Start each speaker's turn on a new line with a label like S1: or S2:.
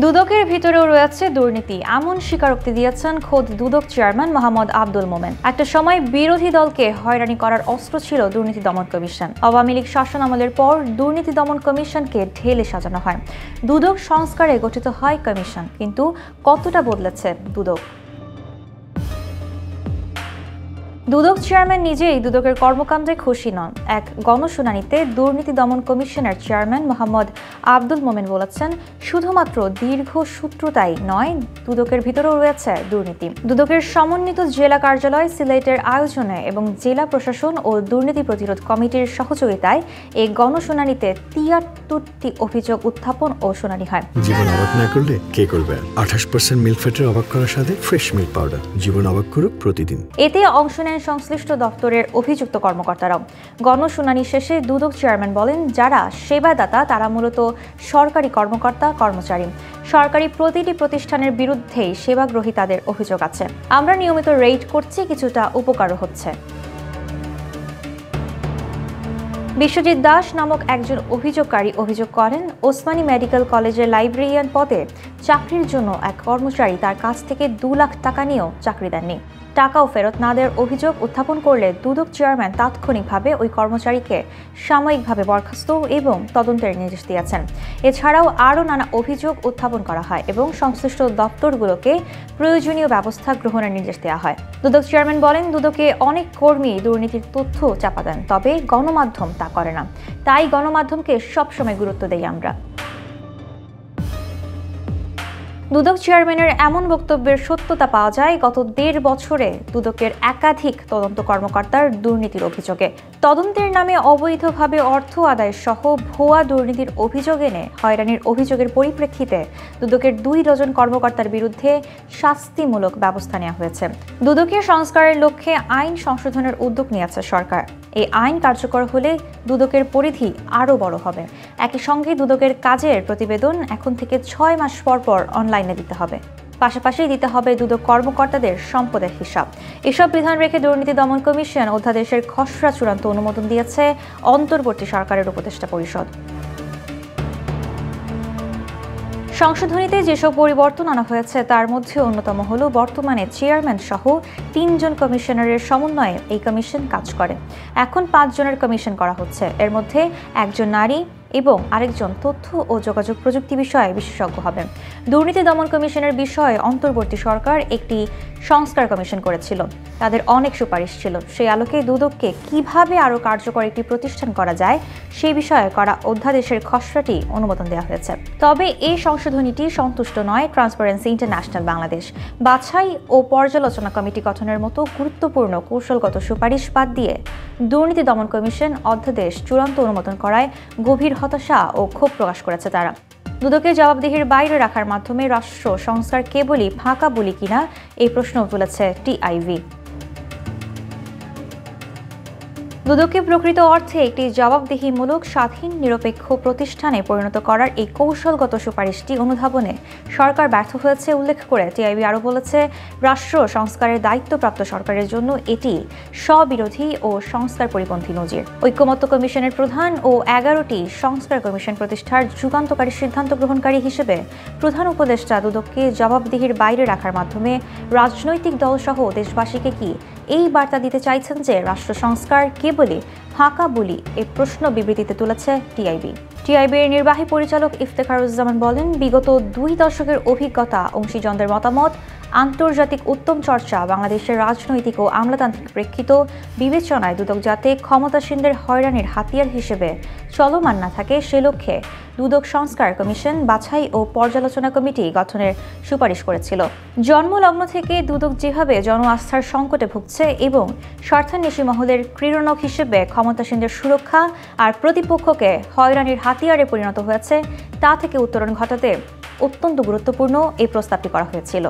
S1: দুদকের ভিতরেও রয়েছে দুর্নীতি, এমন স্বীকারোক্তি দিয়েছেন খোদ দুদক চেয়ারম্যান মোহাম্মদ আব্দুল মোমেন। একটা সময় বিরোধী দলকে হয়রানি করার অস্ত্র ছিল দুর্নীতি দমন কমিশন। আওয়ামী লীগ শাসনামলের পর দুর্নীতি দমন কমিশনকে ঢেলে সাজানো হয়। দুদক সংস্কারে গঠিত হয় কমিশন, কিন্তু কতটা বদলেছে দুদক? দুদক চেয়ারম্যান নিজেই দুদকের কর্মকাণ্ডে খুশি নন। এক গণশুনানিতে দুর্নীতি দমন কমিশনের চেয়ারম্যান মোহাম্মদ আব্দুল মোমেন বলেছেন, শুধুমাত্র দীর্ঘসূত্রতাই নয়, দুদকের ভিতরেও রয়েছে দুর্নীতি। দুদকের সমন্বিত জেলা কার্যালয় সিলেটের আয়োজনে এবং জেলা প্রশাসন ও দুর্নীতি প্রতিরোধ কমিটির সহযোগিতায় এই গণশুনানিতে ৭৩টি অভিযোগ উত্থাপন ও শুনানি হয়।
S2: জীবন অবাক না করলে কে করবে? ২৮% মিল্ক ফ্যাটের অবাক করার সাথে ফ্রেশ মিল্ক পাউডার। জীবন অবাক করুক প্রতিদিন।
S1: এতে অংশ নেন সংশ্লিষ্ট দপ্তরের অভিযুক্ত কর্মকর্তারাও। গণশুনানি শেষে দুদক চেয়ারম্যান বলেন, যারা সেবাদাতা তারা মূলত সরকারি কর্মকর্তা কর্মচারী। সরকারি প্রতিটি প্রতিষ্ঠানের বিরুদ্ধেই সেবাগ্রহীতাদের অভিযোগ আছে। আমরা নিয়মিত রেইড করছি, কিছুটা উপকারও হচ্ছে। বিশ্বজিৎ দাস নামক একজন অভিযোগকারী অভিযোগ করেন, ওসমানী মেডিকেল কলেজের লাইব্রেরিয়ান পদে চাকরির জন্য এক কর্মচারী তার কাছ থেকে ২ লাখ টাকা নিয়েও চাকরি দেননি। টাকাও ফেরত না দেওয়ার অভিযোগ উত্থাপন করলে দুদক চেয়ারম্যান তাৎক্ষণিকভাবে ওই কর্মচারীকে সাময়িকভাবে বরখাস্ত এবং তদন্তের নির্দেশ দিয়েছেন। এছাড়াও আরও নানা অভিযোগ উত্থাপন করা হয় এবং সংশ্লিষ্ট দপ্তরগুলোকে প্রয়োজনীয় ব্যবস্থা গ্রহণের নির্দেশ দেওয়া হয়। দুদক চেয়ারম্যান বলেন, দুদকে অনেক কর্মী দুর্নীতির তথ্য চাপা দেন, তবে গণমাধ্যম তা করে না। তাই গণমাধ্যমকে সবসময় গুরুত্ব দেই আমরা। দুদক চেয়ারম্যানের এমন বক্তব্যের সত্যতা পাওয়া যায় গত ১.৫ বছরে দুদকের একাধিক তদন্ত কর্মকর্তার দুর্নীতির অভিযোগে। তদন্তের নামে অবৈধভাবে অর্থ আদায় সহ ভুয়া দুর্নীতির অভিযোগ এনে হয়রানির অভিযোগের পরিপ্রেক্ষিতে দুদকের ২ ডজন কর্মকর্তার বিরুদ্ধে শাস্তিমূলক ব্যবস্থা নেওয়া হয়েছে। দুদকের সংস্কারের লক্ষ্যে আইন সংশোধনের উদ্যোগ নিয়েছে সরকার। এই আইন কার্যকর হলে দুদকের পরিধি আরও বড় হবে। একই সঙ্গে দুদকের কাজের প্রতিবেদন এখন থেকে ৬ মাস পর পর অনলাইনে দিতে হবে। পাশাপাশি দিতে হবে দুদক কর্মকর্তাদের সম্পদের হিসাব। এসব বিধান রেখে দুর্নীতি দমন কমিশন অধ্যাদেশের খসড়া চূড়ান্ত অনুমোদন দিয়েছে অন্তর্বর্তী সরকারের উপদেষ্টা পরিষদ। সংশোধনীতে যেসব পরিবর্তন আনা হয়েছে তার মধ্যে অন্যতম হল, বর্তমানে চেয়ারম্যান সহ ৩ জন কমিশনারের সমন্বয়ে এই কমিশন কাজ করে। এখন ৫ জনের কমিশন করা হচ্ছে। এর মধ্যে একজন নারী এবং আরেকজন তথ্য ও যোগাযোগ প্রযুক্তি বিষয়ে বিশেষজ্ঞ হবেন। দুর্নীতি দমন কমিশনের বিষয়ে অন্তর্বর্তী সরকার একটি সংস্কার কমিশন করেছিল। তাদের অনেক সুপারিশ ছিল। সেই আলোকে দুদককে কিভাবে আরও কার্যকর একটি প্রতিষ্ঠান করা যায় সেই বিষয়ে করা অধ্যাদেশের খসড়াটি অনুমোদন দেওয়া হয়েছে। তবে এই সংশোধনীটি সন্তুষ্ট নয় ট্রান্সপারেন্সি ইন্টারন্যাশনাল বাংলাদেশ। বাছাই ও পর্যালোচনা কমিটি গঠনের মতো গুরুত্বপূর্ণ কৌশলগত সুপারিশ বাদ দিয়ে দুর্নীতি দমন কমিশন অধ্যাদেশ চূড়ান্ত অনুমোদন করায় গভীর হতাশা ও ক্ষোভ প্রকাশ করেছে তারা। দুদকে জবাবদিহির বাইরে রাখার মাধ্যমে রাষ্ট্র সংস্কার কেবলই ফাঁকা বলি কিনা এই প্রশ্ন তুলেছে টিআইবি। দুদককে প্রকৃত অর্থে একটি জবাবদিহিমূলক স্বাধীন নিরপেক্ষ প্রতিষ্ঠানে পরিণত করার এই কৌশলগত সুপারিশটি অনুধাবনে সরকার ব্যর্থ হয়েছে উল্লেখ করে টিআইবি আরও বলেছে, রাষ্ট্র সংস্কারের দায়িত্বপ্রাপ্ত সরকারের জন্য এটি স্ববিরোধী ও সংস্কার পরিপন্থী নজির। ঐক্যমত্য কমিশনের প্রধান ও ১১টি সংস্কার কমিশন প্রতিষ্ঠার যুগান্তকারী সিদ্ধান্ত গ্রহণকারী হিসেবে প্রধান উপদেষ্টা দুদককে জবাবদিহির বাইরে রাখার মাধ্যমে রাজনৈতিক দলসহ দেশবাসীকে কি এই বার্তা দিতে চাইছেন যে রাষ্ট্র সংস্কার কেবলই ফাঁকা বলি? এই প্রশ্ন বিবৃতিতে তুলেছে টিআইবি। টিআইবির নির্বাহী পরিচালক ইফতেখারুজ্জামান বলেন, বিগত ২ দশকের অভিজ্ঞতা, অংশীজনদের মতামত, আন্তর্জাতিক উত্তম চর্চা, বাংলাদেশের রাজনৈতিক ও আমলাতান্ত্রিক প্রেক্ষিত বিবেচনায় দুদক যাতে ক্ষমতাসীনদের হয়রানির হাতিয়ার হিসেবে চলমান না থাকে সে লক্ষ্যে দুদক সংস্কার কমিশন বাছাই ও পর্যালোচনা কমিটি গঠনের সুপারিশ করেছিল। জন্মলগ্ন থেকে দুদক যেভাবে জন আস্থার সংকটে ভুগছে এবং স্বার্থান্বেষী মহলের ক্রীড়নক হিসেবে ক্ষমতাসীনদের সুরক্ষা আর প্রতিপক্ষকে হয়রানির হাতিয়ারে পরিণত হয়েছে, তা থেকে উত্তরণ ঘটাতে অত্যন্ত গুরুত্বপূর্ণ এই প্রস্তাবটি করা হয়েছিল।